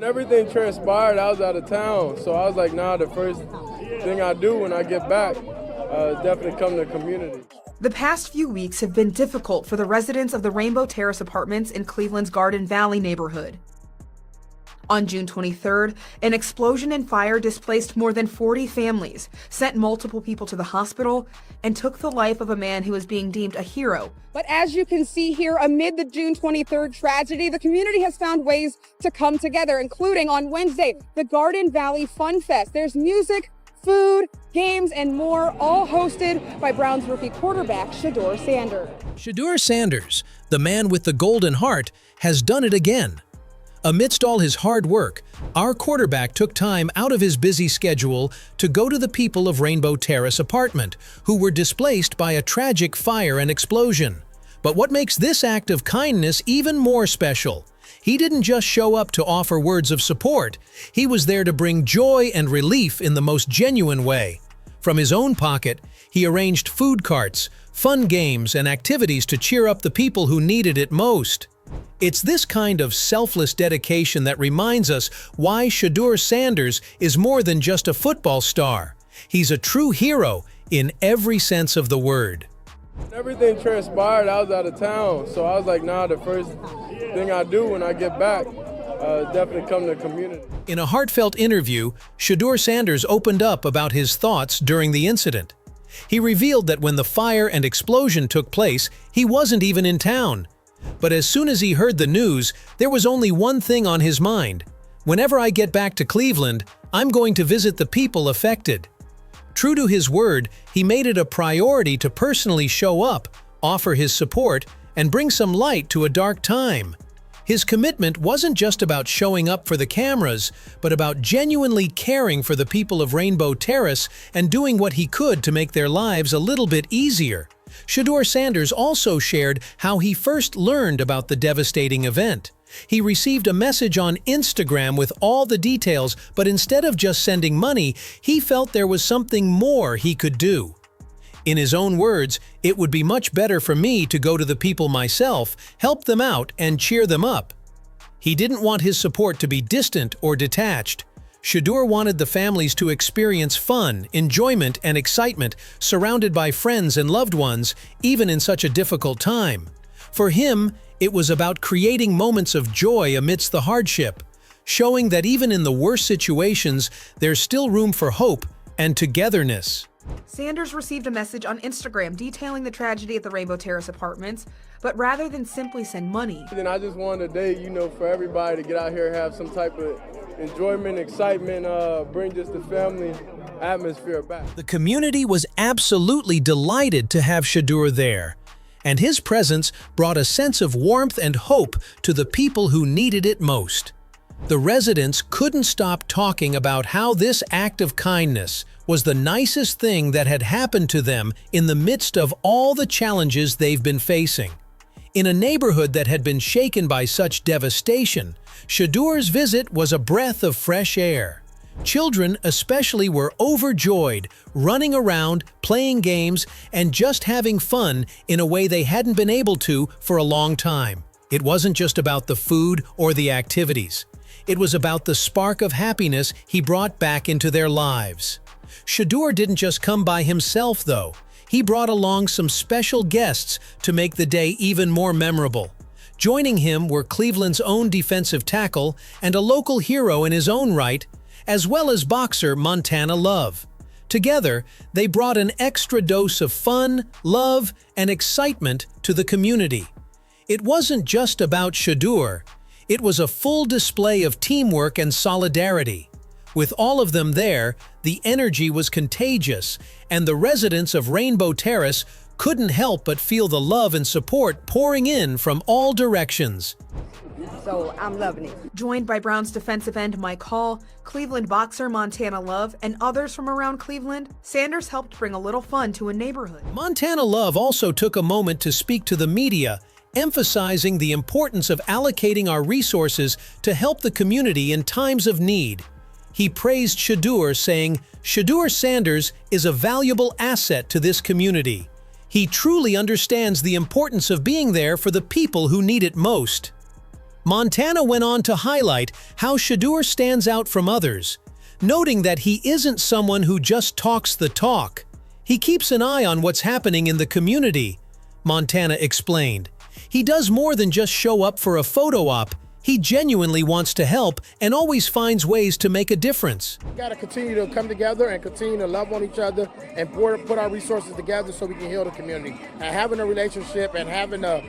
Everything transpired, I was out of town, so I was like, nah, the first thing I do when I get back is definitely come to the community. The past few weeks have been difficult for the residents of the Rainbow Terrace apartments in Cleveland's Garden Valley neighborhood. On June 23rd, an explosion and fire displaced more than 40 families, sent multiple people to the hospital, and took the life of a man who was being deemed a hero. But as you can see here, amid the June 23rd tragedy, the community has found ways to come together, including on Wednesday, the Garden Valley Fun Fest. There's music, food, games, and more, all hosted by Browns rookie quarterback Shedeur Sanders. Shedeur Sanders, the man with the golden heart, has done it again. Amidst all his hard work, our quarterback took time out of his busy schedule to go to the people of Rainbow Terrace apartment, who were displaced by a tragic fire and explosion. But what makes this act of kindness even more special? He didn't just show up to offer words of support. He was there to bring joy and relief in the most genuine way. From his own pocket, he arranged food carts, fun games, and activities to cheer up the people who needed it most. It's this kind of selfless dedication that reminds us why Shedeur Sanders is more than just a football star. He's a true hero in every sense of the word. Everything transpired, I was out of town, so I was like, nah, the first thing I do when I get back is definitely come to the community. In a heartfelt interview, Shedeur Sanders opened up about his thoughts during the incident. He revealed that when the fire and explosion took place, he wasn't even in town. But as soon as he heard the news, there was only one thing on his mind. Whenever I get back to Cleveland, I'm going to visit the people affected. True to his word, he made it a priority to personally show up, offer his support, and bring some light to a dark time. His commitment wasn't just about showing up for the cameras, but about genuinely caring for the people of Rainbow Terrace and doing what he could to make their lives a little bit easier. Shedeur Sanders also shared how he first learned about the devastating event. He received a message on Instagram with all the details, but instead of just sending money, he felt there was something more he could do. In his own words, "It would be much better for me to go to the people myself, help them out, and cheer them up." He didn't want his support to be distant or detached. Shedeur wanted the families to experience fun, enjoyment, and excitement, surrounded by friends and loved ones, even in such a difficult time. For him, it was about creating moments of joy amidst the hardship, showing that even in the worst situations, there's still room for hope and togetherness. Sanders received a message on Instagram detailing the tragedy at the Rainbow Terrace apartments, but rather than simply send money, And I just wanted a day, for everybody to get out here and have some type of enjoyment, excitement, bring just the family atmosphere back. The community was absolutely delighted to have Shedeur there, and his presence brought a sense of warmth and hope to the people who needed it most. The residents couldn't stop talking about how this act of kindness was the nicest thing that had happened to them in the midst of all the challenges they've been facing. In a neighborhood that had been shaken by such devastation, Shedeur's visit was a breath of fresh air. Children especially were overjoyed, running around, playing games, and just having fun in a way they hadn't been able to for a long time. It wasn't just about the food or the activities. It was about the spark of happiness he brought back into their lives. Shedeur didn't just come by himself, though. He brought along some special guests to make the day even more memorable. Joining him were Cleveland's own defensive tackle and a local hero in his own right, as well as boxer Montana Love. Together, they brought an extra dose of fun, love, and excitement to the community. It wasn't just about Shedeur. It was a full display of teamwork and solidarity. With all of them there, the energy was contagious, and the residents of Rainbow Terrace couldn't help but feel the love and support pouring in from all directions. So I'm loving it. joined by Browns defensive end Mike Hall, Cleveland boxer Montana Love, and others from around Cleveland, Sanders helped bring a little fun to a neighborhood. Montana Love also took a moment to speak to the media, emphasizing the importance of allocating our resources to help the community in times of need. He praised Shedeur, saying, "Shedeur Sanders is a valuable asset to this community. He truly understands the importance of being there for the people who need it most." Montana went on to highlight how Shedeur stands out from others, noting that he isn't someone who just talks the talk. He keeps an eye on what's happening in the community, Montana explained. He does more than just show up for a photo op. He genuinely wants to help and always finds ways to make a difference. We got to continue to come together and continue to love on each other and put our resources together so we can heal the community. And having a relationship and having a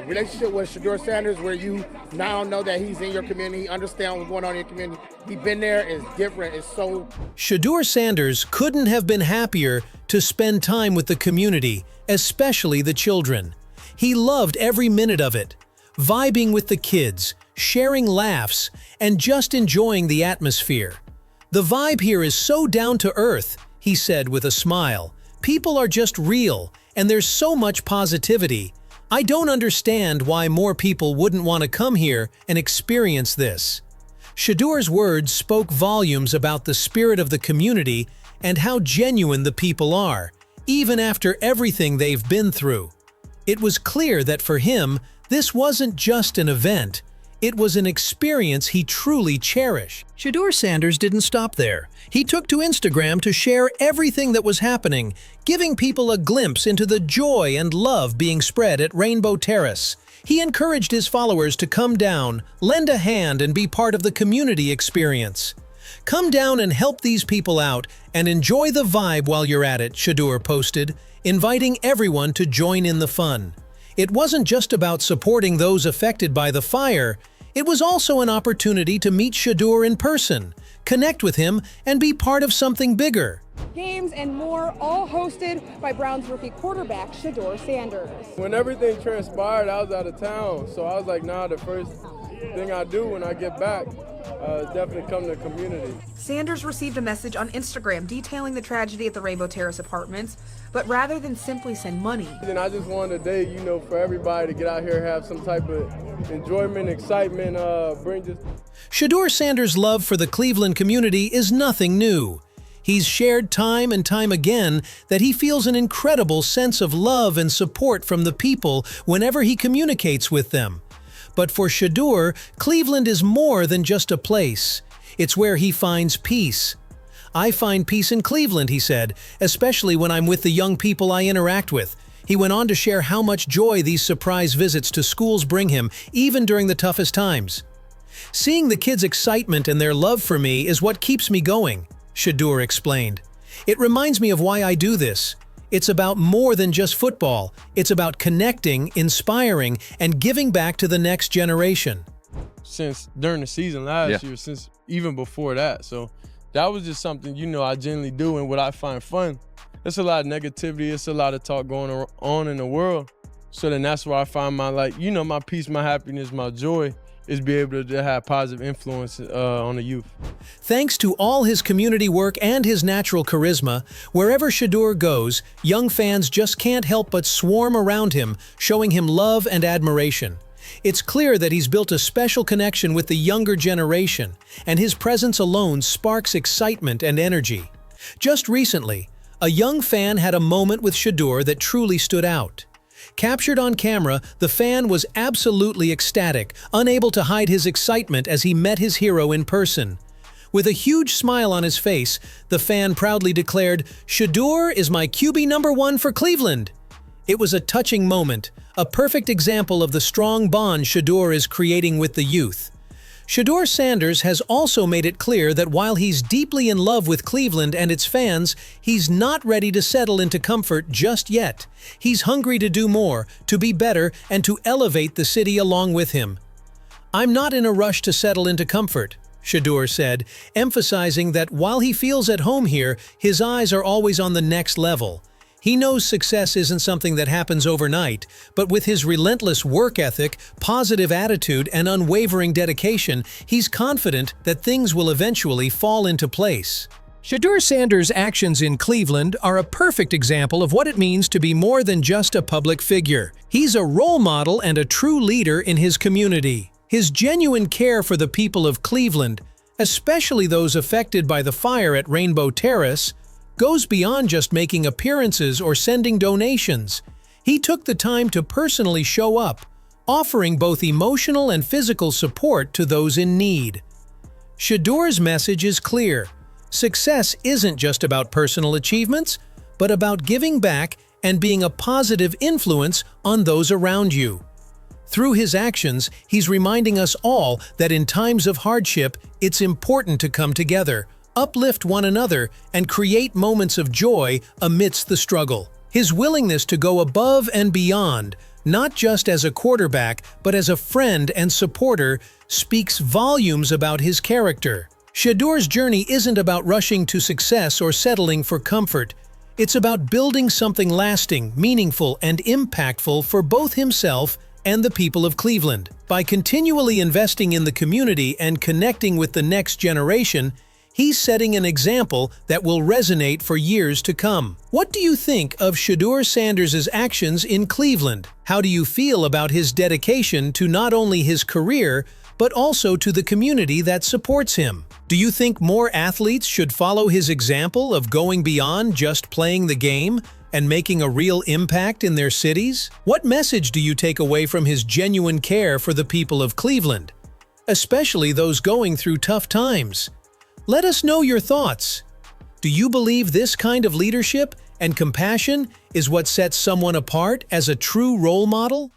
relationship with Shedeur Sanders where you now know that he's in your community, understand what's going on in your community. He's been there, is different, it's so... Shedeur Sanders couldn't have been happier to spend time with the community, especially the children. He loved every minute of it, vibing with the kids, sharing laughs, and just enjoying the atmosphere. The vibe here is so down to earth, he said with a smile. People are just real, and there's so much positivity. I don't understand why more people wouldn't want to come here and experience this. Shedeur's words spoke volumes about the spirit of the community and how genuine the people are, even after everything they've been through. It was clear that for him, this wasn't just an event, it was an experience he truly cherished. Shedeur Sanders didn't stop there. He took to Instagram to share everything that was happening, giving people a glimpse into the joy and love being spread at Rainbow Terrace. He encouraged his followers to come down, lend a hand, and be part of the community experience. Come down and help these people out and enjoy the vibe while you're at it, Shedeur posted, inviting everyone to join in the fun. It wasn't just about supporting those affected by the fire, it was also an opportunity to meet Shedeur in person, connect with him, and be part of something bigger. Games and more, all hosted by Browns rookie quarterback Shedeur Sanders. When everything transpired, I was out of town, so I was like, nah, the first thing I do when I get back definitely come to the community. Sanders received a message on Instagram detailing the tragedy at the Rainbow Terrace apartments, but rather than simply send money. And I just wanted a day, for everybody to get out here, have some type of enjoyment, excitement, bring just... Shedeur Sanders' love for the Cleveland community is nothing new. He's shared time and time again that he feels an incredible sense of love and support from the people whenever he communicates with them. But for Shedeur, Cleveland is more than just a place. It's where he finds peace. I find peace in Cleveland, he said, especially when I'm with the young people I interact with. He went on to share how much joy these surprise visits to schools bring him, even during the toughest times. Seeing the kids' excitement and their love for me is what keeps me going, Shedeur explained. It reminds me of why I do this. It's about more than just football. It's about connecting, inspiring, and giving back to the next generation. Since during the season last year, since even before that. So that was just something, I generally do and what I find fun. There's a lot of negativity. It's a lot of talk going on in the world. So then that's where I find my, my peace, my happiness, my joy is be able to have positive influence on the youth. Thanks to all his community work and his natural charisma, wherever Shedeur goes, young fans just can't help but swarm around him, showing him love and admiration. It's clear that he's built a special connection with the younger generation, and his presence alone sparks excitement and energy. Just recently, a young fan had a moment with Shedeur that truly stood out. Captured on camera, the fan was absolutely ecstatic, unable to hide his excitement as he met his hero in person. With a huge smile on his face, the fan proudly declared, "Shedeur is my QB #1 for Cleveland." It was a touching moment, a perfect example of the strong bond Shedeur is creating with the youth. Shedeur Sanders has also made it clear that while he's deeply in love with Cleveland and its fans, he's not ready to settle into comfort just yet. He's hungry to do more, to be better, and to elevate the city along with him. "I'm not in a rush to settle into comfort," Shedeur said, emphasizing that while he feels at home here, his eyes are always on the next level. He knows success isn't something that happens overnight, but with his relentless work ethic, positive attitude, and unwavering dedication, he's confident that things will eventually fall into place. Shedeur Sanders' actions in Cleveland are a perfect example of what it means to be more than just a public figure. He's a role model and a true leader in his community. His genuine care for the people of Cleveland, especially those affected by the fire at Rainbow Terrace, goes beyond just making appearances or sending donations. He took the time to personally show up, offering both emotional and physical support to those in need. Shedeur's message is clear. Success isn't just about personal achievements, but about giving back and being a positive influence on those around you. Through his actions, he's reminding us all that in times of hardship, it's important to come together, uplift one another, and create moments of joy amidst the struggle. His willingness to go above and beyond, not just as a quarterback, but as a friend and supporter, speaks volumes about his character. Shedeur's journey isn't about rushing to success or settling for comfort. It's about building something lasting, meaningful, and impactful for both himself and the people of Cleveland. By continually investing in the community and connecting with the next generation, he's setting an example that will resonate for years to come. What do you think of Shedeur Sanders' actions in Cleveland? How do you feel about his dedication to not only his career, but also to the community that supports him? Do you think more athletes should follow his example of going beyond just playing the game and making a real impact in their cities? What message do you take away from his genuine care for the people of Cleveland, especially those going through tough times? Let us know your thoughts. Do you believe this kind of leadership and compassion is what sets someone apart as a true role model?